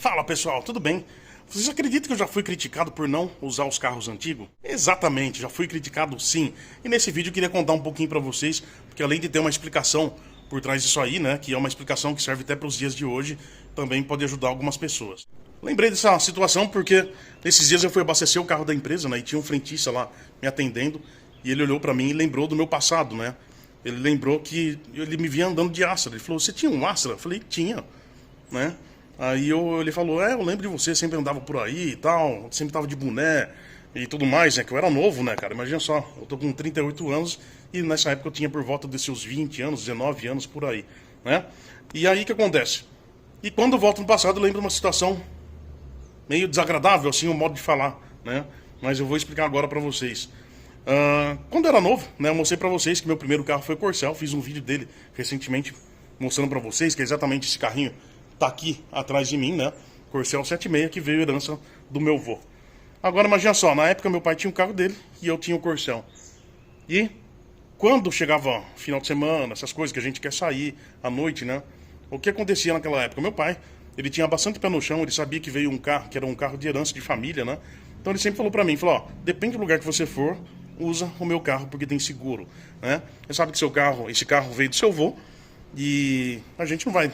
Fala pessoal, tudo bem? Vocês acreditam que eu já fui criticado por não usar os carros antigos? Exatamente, já fui criticado sim. E nesse vídeo eu queria contar um pouquinho pra vocês, porque além de ter uma explicação por trás disso aí, né, que é uma explicação que serve até para os dias de hoje, também pode ajudar algumas pessoas. Lembrei dessa situação porque nesses dias eu fui abastecer o carro da empresa, né, e tinha um frentista lá me atendendo, e ele olhou pra mim e lembrou do meu passado, né? Ele lembrou que ele me via andando de Astra. Ele falou: "Você tinha um Astra?" Eu falei: "Tinha", né? Aí ele falou: "Eu lembro de você, sempre andava por aí e tal, sempre tava de boné e tudo mais, né? Que eu era novo, né, cara? Imagina só, eu tô com 38 anos e nessa época eu tinha por volta desses seus 20 anos, 19 anos por aí, né? E aí o que acontece? E quando eu volto no passado, eu lembro de uma situação meio desagradável, assim, o modo de falar, né? Mas eu vou explicar agora pra vocês. Quando eu era novo, né, eu mostrei pra vocês que meu primeiro carro foi o Corcel. Fiz um vídeo dele recentemente mostrando pra vocês que é exatamente esse carrinho tá aqui atrás de mim, né? Corcel 76, que veio herança do meu avô. Agora imagina só, na época meu pai tinha um carro dele e eu tinha o Corcel. E quando chegava final de semana, essas coisas que a gente quer sair à noite, né? O que acontecia naquela época? Meu pai, ele tinha bastante pé no chão, ele sabia que veio um carro, que era um carro de herança de família, né? Então ele sempre falou pra mim, falou: "Ó, depende do lugar que você for, usa o meu carro porque tem seguro, né? Você sabe que seu carro, esse carro veio do seu avô e a gente não vai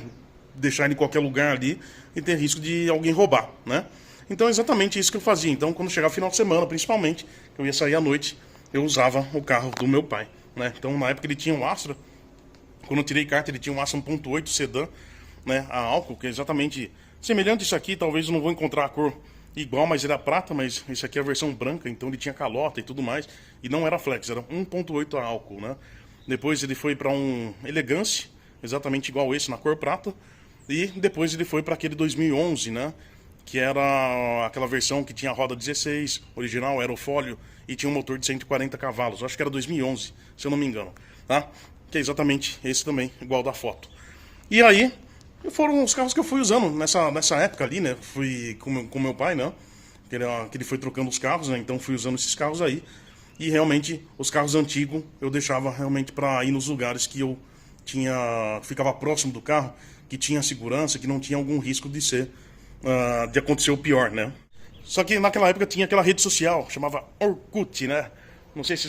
deixar ele em qualquer lugar ali e ter risco de alguém roubar, né?" Então é exatamente isso que eu fazia. Então quando chegava final de semana, principalmente, que eu ia sair à noite, eu usava o carro do meu pai, né? Então na época ele tinha um Astra, quando eu tirei carta ele tinha um Astra 1.8 sedã, né, a álcool, que é exatamente semelhante a isso aqui. Talvez eu não vou encontrar a cor igual, mas era prata, mas isso aqui é a versão branca, então ele tinha calota e tudo mais, e não era flex, era 1.8 a álcool, né? Depois ele foi para um Elegance, exatamente igual esse, na cor prata, e depois ele foi para aquele 2011, né, que era aquela versão que tinha roda 16, original, aerofólio, e tinha um motor de 140 cavalos, eu acho que era 2011, se eu não me engano, tá? Que é exatamente esse também, igual da foto. E aí, foram os carros que eu fui usando nessa época ali, né? Fui com meu pai, né? Que ele foi trocando os carros, né? Então fui usando esses carros aí. E realmente, os carros antigos eu deixava realmente para ir nos lugares que eu ficava próximo do carro, que tinha segurança, que não tinha algum risco de de acontecer o pior, né? Só que naquela época tinha aquela rede social, chamava Orkut, né? Não sei se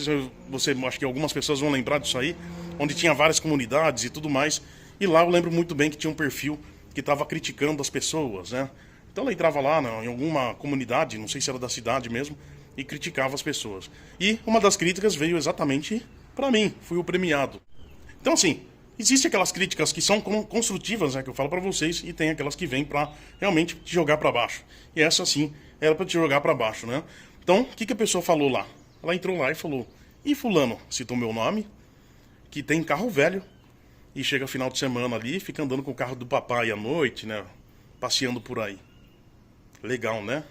você, acho que algumas pessoas vão lembrar disso aí, onde tinha várias comunidades e tudo mais. E lá eu lembro muito bem que tinha um perfil que estava criticando as pessoas, né? Então ela entrava lá, né, em alguma comunidade, não sei se era da cidade mesmo, e criticava as pessoas. E uma das críticas veio exatamente para mim, fui o premiado. Então assim, existem aquelas críticas que são construtivas, né, que eu falo para vocês, e tem aquelas que vêm para realmente te jogar para baixo. E essa sim, era para te jogar para baixo, né? Então, o que a pessoa falou lá? Ela entrou lá e falou: "E fulano, citou meu nome, que tem carro velho, e chega final de semana ali, fica andando com o carro do papai à noite, né? Passeando por aí." Legal, né?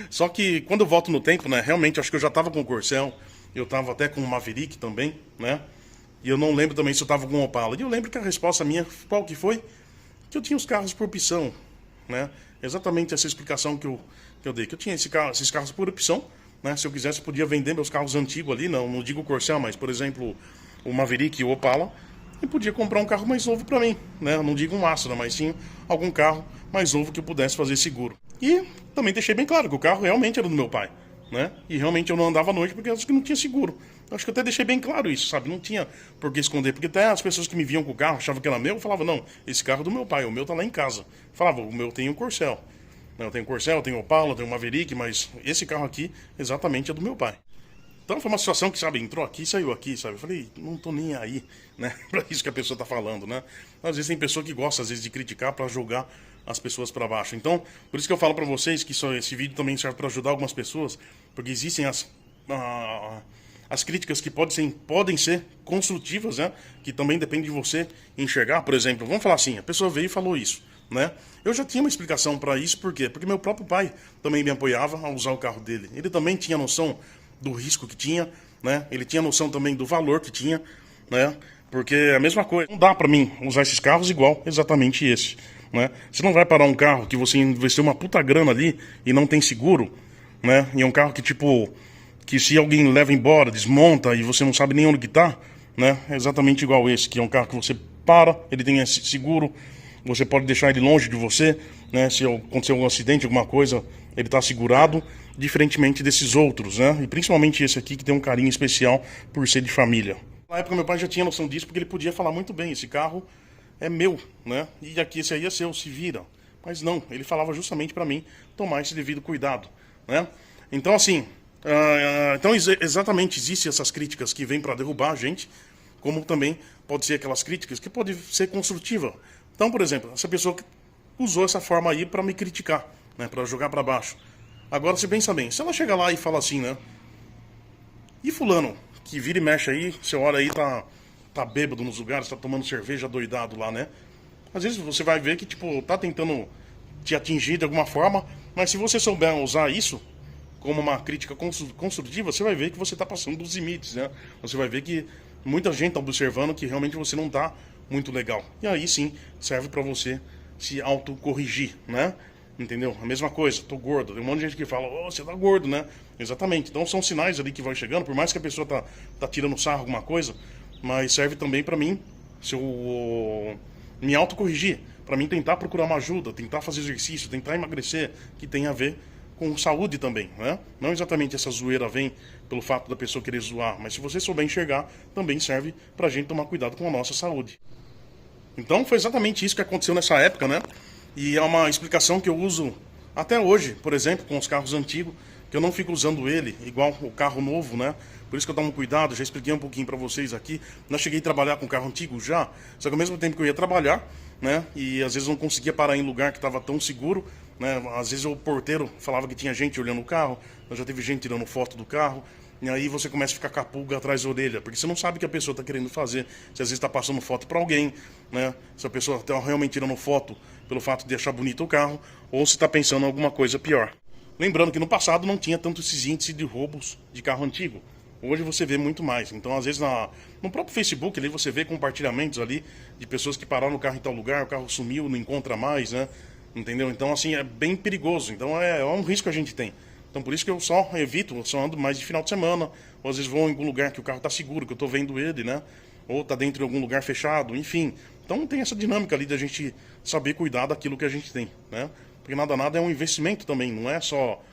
Só que quando eu volto no tempo, né? Realmente, acho que eu já tava com o Corcel, eu tava até com o Maverick também, né? E eu não lembro também se eu tava com o Opala. E eu lembro que a resposta minha, qual que foi? Que eu tinha os carros por opção, né? Exatamente essa explicação que eu dei. Que eu tinha esses carros por opção, né? Se eu quisesse, eu podia vender meus carros antigos ali, não digo o Corcel, mas, por exemplo, o Maverick e o Opala, e podia comprar um carro mais novo para mim, né? Eu não digo um Astra, mas sim algum carro mais novo que eu pudesse fazer seguro. E também deixei bem claro que o carro realmente era do meu pai, né? E realmente eu não andava à noite porque eu acho que não tinha seguro. Eu acho que eu até deixei bem claro isso, sabe? Não tinha por que esconder, porque até as pessoas que me viam com o carro achavam que era meu, eu falava: "Não, esse carro é do meu pai, o meu tá lá em casa." Eu falava: "O meu tem um Corcel." Eu tenho Corcel, eu tenho Opala, eu tenho Maverick, mas esse carro aqui exatamente é do meu pai. Então foi uma situação que, sabe, entrou aqui, saiu aqui, sabe? Eu falei: "Não tô nem aí, né?" Pra isso que a pessoa tá falando, né? Às vezes tem pessoa que gosta, às vezes, de criticar pra jogar as pessoas pra baixo. Então, por isso que eu falo pra vocês que esse vídeo também serve pra ajudar algumas pessoas, porque existem as críticas que podem ser construtivas, né? Que também depende de você enxergar. Por exemplo, vamos falar assim, a pessoa veio e falou isso, né? Eu já tinha uma explicação pra isso, por quê? Porque meu próprio pai também me apoiava a usar o carro dele. Ele também tinha noção do risco que tinha, né? Ele tinha noção também do valor que tinha, né? Porque é a mesma coisa. Não dá pra mim usar esses carros igual exatamente esse, né? Você não vai parar um carro que você investiu uma puta grana ali e não tem seguro, né? E é um carro que, tipo, que se alguém leva embora, desmonta e você não sabe nem onde que tá, né? É exatamente igual esse, que é um carro que você para, ele tem esse seguro, você pode deixar ele longe de você, né? Se acontecer algum acidente, alguma coisa, ele está segurado, diferentemente desses outros, né? E principalmente esse aqui que tem um carinho especial por ser de família. Na época meu pai já tinha noção disso porque ele podia falar muito bem, esse carro é meu, né? E aqui esse aí é seu, se vira. Mas não, ele falava justamente para mim tomar esse devido cuidado, né? Então assim, exatamente existem essas críticas que vêm para derrubar a gente, como também pode ser aquelas críticas que podem ser construtivas. Então, por exemplo, essa pessoa usou essa forma aí para me criticar, né, para jogar para baixo. Agora você pensa bem, se ela chegar lá e fala assim, né? E fulano, que vira e mexe aí, você olha aí, tá bêbado nos lugares, tá tomando cerveja doidado lá, né? Às vezes você vai ver que, tipo, tá tentando te atingir de alguma forma, mas se você souber usar isso como uma crítica construtiva, você vai ver que você está passando dos limites, né? Você vai ver que muita gente está observando que realmente você não está muito legal. E aí sim, serve para você se autocorrigir, né? Entendeu? A mesma coisa, tô gordo. Tem um monte de gente que fala, oh, você tá gordo, né? Exatamente. Então são sinais ali que vão chegando, por mais que a pessoa tá tirando sarro alguma coisa, mas serve também para mim, se eu me autocorrigir, para mim tentar procurar uma ajuda, tentar fazer exercício, tentar emagrecer, que tem a ver com saúde também, né? Não exatamente essa zoeira vem pelo fato da pessoa querer zoar, mas se você souber enxergar, também serve pra gente tomar cuidado com a nossa saúde. Então foi exatamente isso que aconteceu nessa época, né? E é uma explicação que eu uso até hoje, por exemplo, com os carros antigos, que eu não fico usando ele igual o carro novo, né? Por isso que eu tomo cuidado, já expliquei um pouquinho para vocês aqui. Não cheguei a trabalhar com carro antigo já, só que ao mesmo tempo que eu ia trabalhar, né? E às vezes não conseguia parar em lugar que estava tão seguro, né? Às vezes o porteiro falava que tinha gente olhando o carro, já teve gente tirando foto do carro. E aí você começa a ficar com a pulga atrás da orelha, porque você não sabe o que a pessoa está querendo fazer. Se às vezes está passando foto para alguém, né? Se a pessoa está realmente tirando foto pelo fato de achar bonito o carro, ou se está pensando em alguma coisa pior. Lembrando que no passado não tinha tanto esses índices de roubos de carro antigo. Hoje você vê muito mais. Então, às vezes, no próprio Facebook ali você vê compartilhamentos ali de pessoas que pararam o carro em tal lugar, o carro sumiu, não encontra mais, né? Entendeu? Então, assim, é bem perigoso. Então, é um risco que a gente tem. Então, por isso que eu só evito, eu só ando mais de final de semana, ou às vezes vou em algum lugar que o carro está seguro, que eu estou vendo ele, né? Ou está dentro de algum lugar fechado, enfim. Então, tem essa dinâmica ali da gente saber cuidar daquilo que a gente tem, né? Porque nada é um investimento também, não é só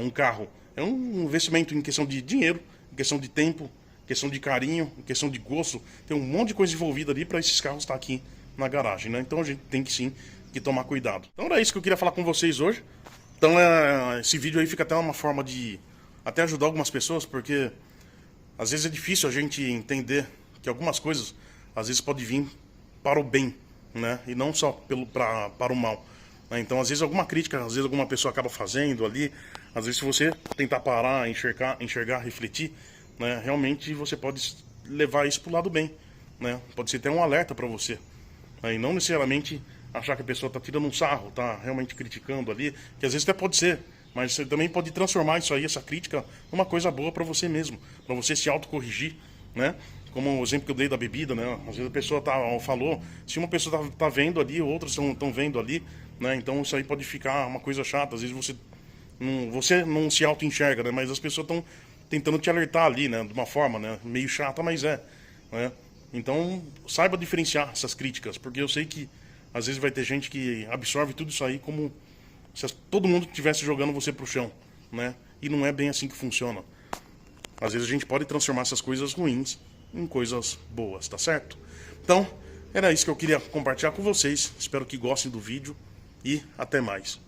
um carro. É um investimento em questão de dinheiro, em questão de tempo, em questão de carinho, em questão de gosto. Tem um monte de coisa envolvida ali para esses carros estar aqui na garagem, né? Então a gente tem que sim que tomar cuidado. Então era isso que eu queria falar com vocês hoje. Então esse vídeo aí fica até uma forma de até ajudar algumas pessoas, porque às vezes é difícil a gente entender que algumas coisas às vezes podem vir para o bem, né? E não só para o mal. Então, às vezes, alguma crítica, às vezes, alguma pessoa acaba fazendo ali. Às vezes, se você tentar parar, enxergar, refletir, né, realmente você pode levar isso para o lado bem, né? Pode ser até um alerta para você. E não necessariamente achar que a pessoa está tirando um sarro, está realmente criticando ali, que às vezes até pode ser, mas você também pode transformar isso aí, essa crítica, numa coisa boa para você mesmo, para você se autocorrigir, né? Como o exemplo que eu dei da bebida, né? Às vezes a pessoa falou, se uma pessoa tá vendo ali, outras estão vendo ali, né? Então isso aí pode ficar uma coisa chata. Às vezes você não se auto-enxerga, né? Mas as pessoas estão tentando te alertar ali, né? De uma forma, né? Meio chata, mas né? Então saiba diferenciar essas críticas, porque eu sei que às vezes vai ter gente que absorve tudo isso aí como se todo mundo estivesse jogando você pro chão, né? E não é bem assim que funciona. Às vezes a gente pode transformar essas coisas ruins em coisas boas, tá certo? Então, era isso que eu queria compartilhar com vocês. Espero que gostem do vídeo e até mais.